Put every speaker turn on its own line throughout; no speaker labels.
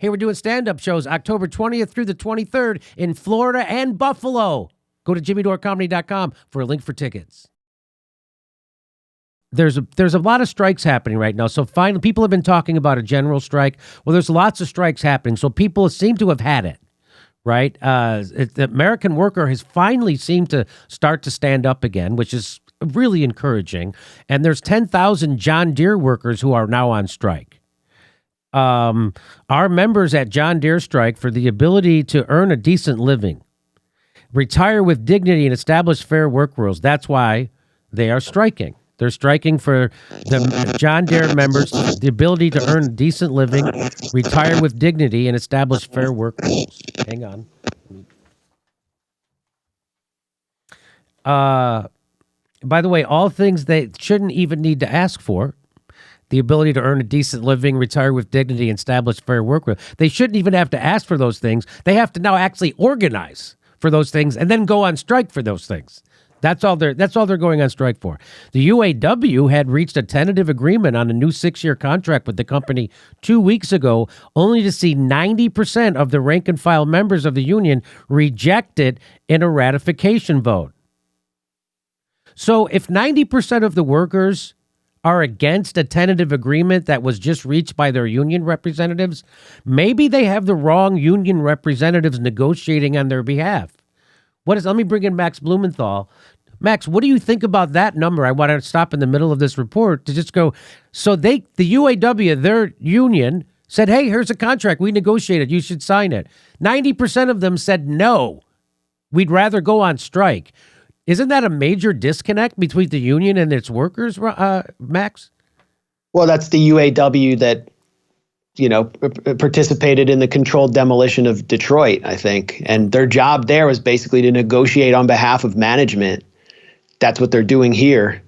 Hey, we're doing stand-up shows October 20th through the 23rd in Florida and Buffalo. Go to jimmydorecomedy.com for a link for tickets. There's a lot of strikes happening right now. So finally, people have been talking about a general strike. Well, there's lots of strikes happening. So people seem to have had it, right? The American worker has finally seemed to start to stand up again, which is really encouraging. And there's 10,000 John Deere workers who are now on strike. Our members at John Deere strike for the ability to earn a decent living, retire with dignity, and establish fair work rules. That's why they are striking. They're striking for the John Deere members, the ability to earn a decent living, retire with dignity, and establish fair work rules. Hang on. By the way, all things they shouldn't even need to ask for. The ability to earn a decent living, retire with dignity, and establish fair work rules. They shouldn't even have to ask for those things. They have to now actually organize for those things and then go on strike for those things. That's all they're going on strike for. The UAW had reached a tentative agreement on a new 6-year contract with the company 2 weeks ago, only to see 90% of the rank and file members of the union reject it in a ratification vote. So if 90% of the workers are against a tentative agreement that was just reached by their union representatives, maybe they have the wrong union representatives negotiating on their behalf. Let me bring in Max Blumenthal. Max, what do you think about that number? I want to stop in the middle of this report to just go, so the UAW, their union, said, hey, here's a contract. We negotiated. You should sign it. 90% of them said, no, we'd rather go on strike. Isn't that a major disconnect between the union and its workers, Max?
Well, that's the UAW that participated in the controlled demolition of Detroit, I think. And their job there was basically to negotiate on behalf of management. That's what they're doing here.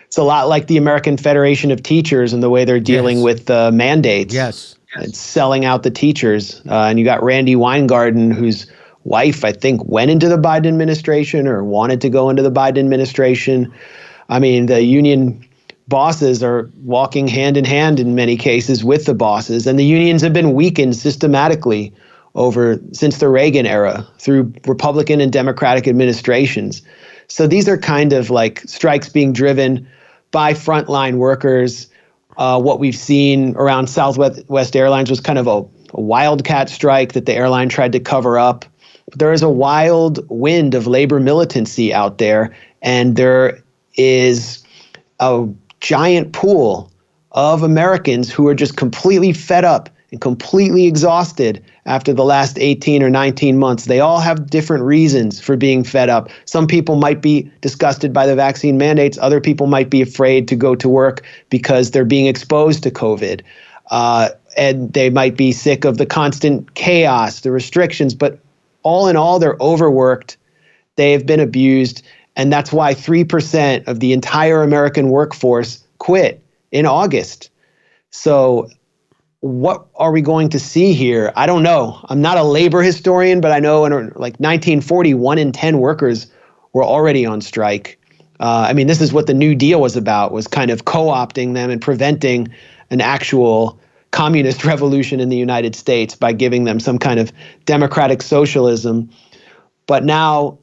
It's a lot like the American Federation of Teachers and the way they're dealing with mandates.
Yes.
It's selling out the teachers. And you got Randy Weingarten, whose wife, I think, went into the Biden administration or wanted to go into the Biden administration. I mean, the union bosses are walking hand in hand in many cases with the bosses, and the unions have been weakened systematically since the Reagan era through Republican and Democratic administrations. So these are kind of like strikes being driven by frontline workers. What we've seen around Southwest Airlines was kind of a wildcat strike that the airline tried to cover up. But there is a wild wind of labor militancy out there, and there is a giant pool of Americans who are just completely fed up and completely exhausted after the last 18 or 19 months. They all have different reasons for being fed up. Some people might be disgusted by the vaccine mandates. Other people might be afraid to go to work because they're being exposed to COVID. And they might be sick of the constant chaos, the restrictions. But all in all, they're overworked. They have been abused. And that's why 3% of the entire American workforce quit in August. So what are we going to see here? I don't know. I'm not a labor historian, but I know in like 1940, 1 in 10 workers were already on strike. This is what the New Deal was about, was kind of co-opting them and preventing an actual communist revolution in the United States by giving them some kind of democratic socialism. But now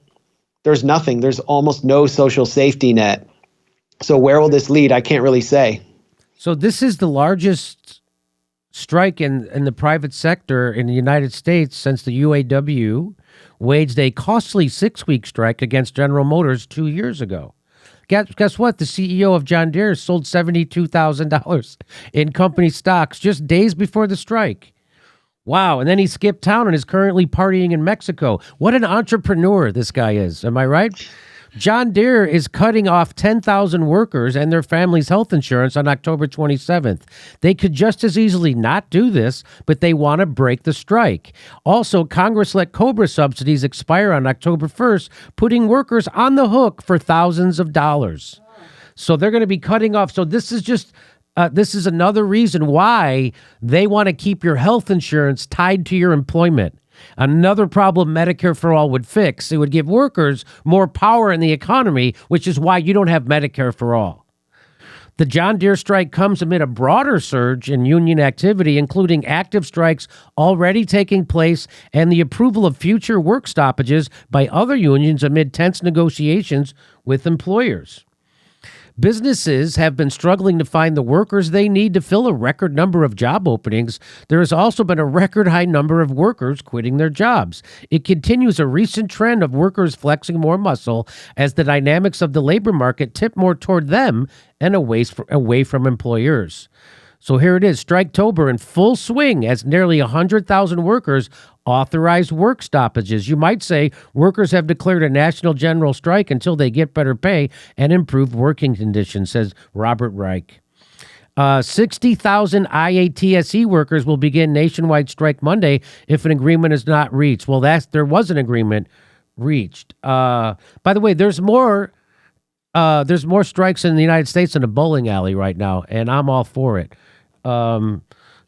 there's nothing. There's almost no social safety net. So where will this lead? I can't really say.
So this is the largest strike in the private sector in the United States since the UAW waged a costly 6-week strike against General Motors 2 years ago. Guess what? The CEO of John Deere sold $72,000 in company stocks just days before the strike. Wow. And then he skipped town and is currently partying in Mexico. What an entrepreneur this guy is. Am I right? John Deere is cutting off 10,000 workers and their families' health insurance on October 27th. They could just as easily not do this, but they want to break the strike. Also, Congress let COBRA subsidies expire on October 1st, putting workers on the hook for thousands of dollars. So they're going to be cutting off. So this is just this is another reason why they want to keep your health insurance tied to your employment. Another problem Medicare for All would fix. It would give workers more power in the economy, which is why you don't have Medicare for All. The John Deere strike comes amid a broader surge in union activity, including active strikes already taking place and the approval of future work stoppages by other unions amid tense negotiations with employers. Businesses have been struggling to find the workers they need to fill a record number of job openings. There has also been a record high number of workers quitting their jobs. It continues a recent trend of workers flexing more muscle as the dynamics of the labor market tip more toward them and away from employers. So here it is, Striketober in full swing as nearly 100,000 workers authorize work stoppages. You might say workers have declared a national general strike until they get better pay and improved working conditions, says Robert Reich. 60,000 IATSE workers will begin nationwide strike Monday if an agreement is not reached. Well, there was an agreement reached. By the way, there's more strikes in the United States than a bowling alley right now, and I'm all for it.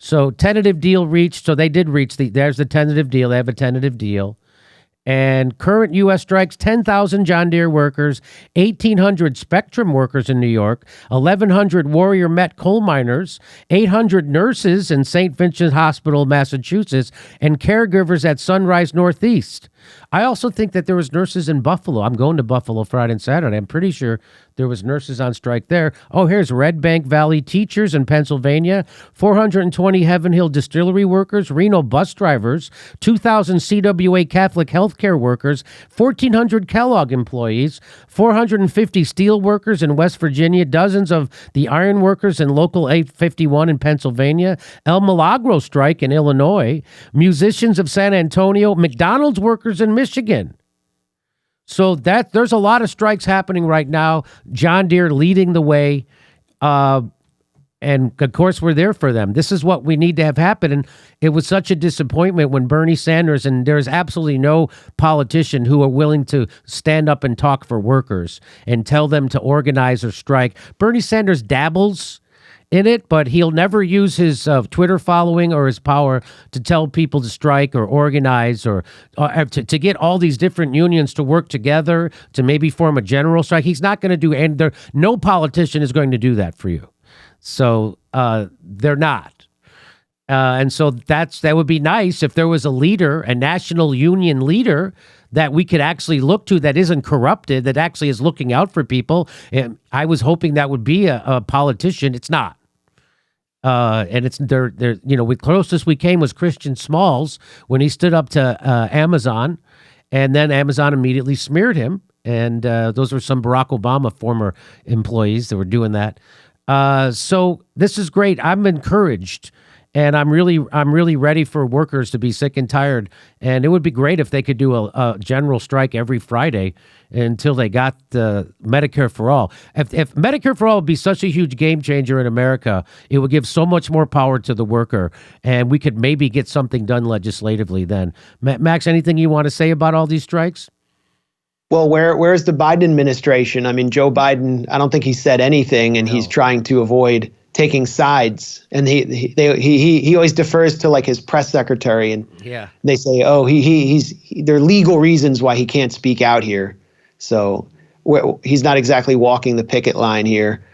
So tentative deal reached. So they did reach there's the tentative deal. They have a tentative deal. And current U.S. strikes, 10,000 John Deere workers, 1,800 Spectrum workers in New York, 1,100 Warrior Met coal miners, 800 nurses in St. Vincent Hospital, Massachusetts, and caregivers at Sunrise Northeast. I also think that there was nurses in Buffalo. I'm going to Buffalo Friday and Saturday. I'm pretty sure there was nurses on strike there. Oh, here's Red Bank Valley teachers in Pennsylvania, 420 Heaven Hill distillery workers, Reno bus drivers, 2,000 CWA Catholic healthcare workers, 1,400 Kellogg employees, 450 steel workers in West Virginia, dozens of the iron workers in Local 851 in Pennsylvania, El Milagro strike in Illinois, musicians of San Antonio, McDonald's workers in Michigan. So there's a lot of strikes happening right now. John Deere leading the way. And of course, we're there for them. This is what we need to have happen. And it was such a disappointment when Bernie Sanders, and there's absolutely no politician who are willing to stand up and talk for workers and tell them to organize or strike. Bernie Sanders dabbles in it, but he'll never use his Twitter following or his power to tell people to strike or organize or to get all these different unions to work together to maybe form a general strike. He's not going to do, and no politician is going to do that for you. So they're not. And so that would be nice if there was a leader, a national union leader that we could actually look to that isn't corrupted, that actually is looking out for people. And I was hoping that would be a politician. It's not. And it's they're the closest we came was Christian Smalls when he stood up to Amazon, and then Amazon immediately smeared him. And those were some Barack Obama former employees that were doing that. So this is great. I'm encouraged, and I'm really ready for workers to be sick and tired. And it would be great if they could do a general strike every Friday until they got the Medicare for All. If Medicare for All would be such a huge game changer in America, it would give so much more power to the worker, and we could maybe get something done legislatively then. Max, anything you want to say about all these strikes?
Well, where's the Biden administration? I mean, Joe Biden, I don't think he said anything, and he's trying to avoid taking sides. And he always defers to like his press secretary, and they say, oh, there are legal reasons why he can't speak out here. So he's not exactly walking the picket line here.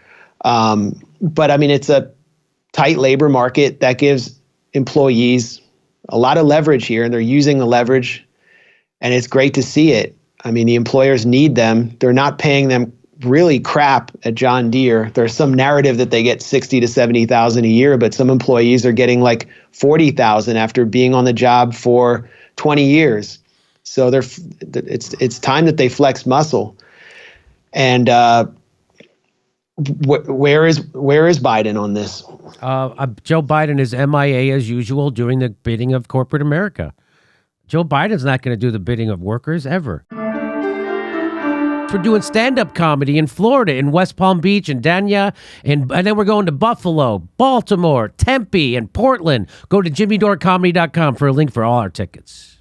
But I mean, it's a tight labor market that gives employees a lot of leverage here, and they're using the leverage, and it's great to see it. I mean, the employers need them. They're not paying them really crap at John Deere. There's some narrative that they get 60 to 70,000 a year, but some employees are getting like 40,000 after being on the job for 20 years. So it's time that they flex muscle. And where is Biden on this?
Joe Biden is MIA as usual, doing the bidding of corporate America. Joe Biden's not going to do the bidding of workers ever. We're doing stand-up comedy in Florida, in West Palm Beach, and Dania, and then we're going to Buffalo, Baltimore, Tempe, and Portland. Go to jimmydorecomedy.com for a link for all our tickets.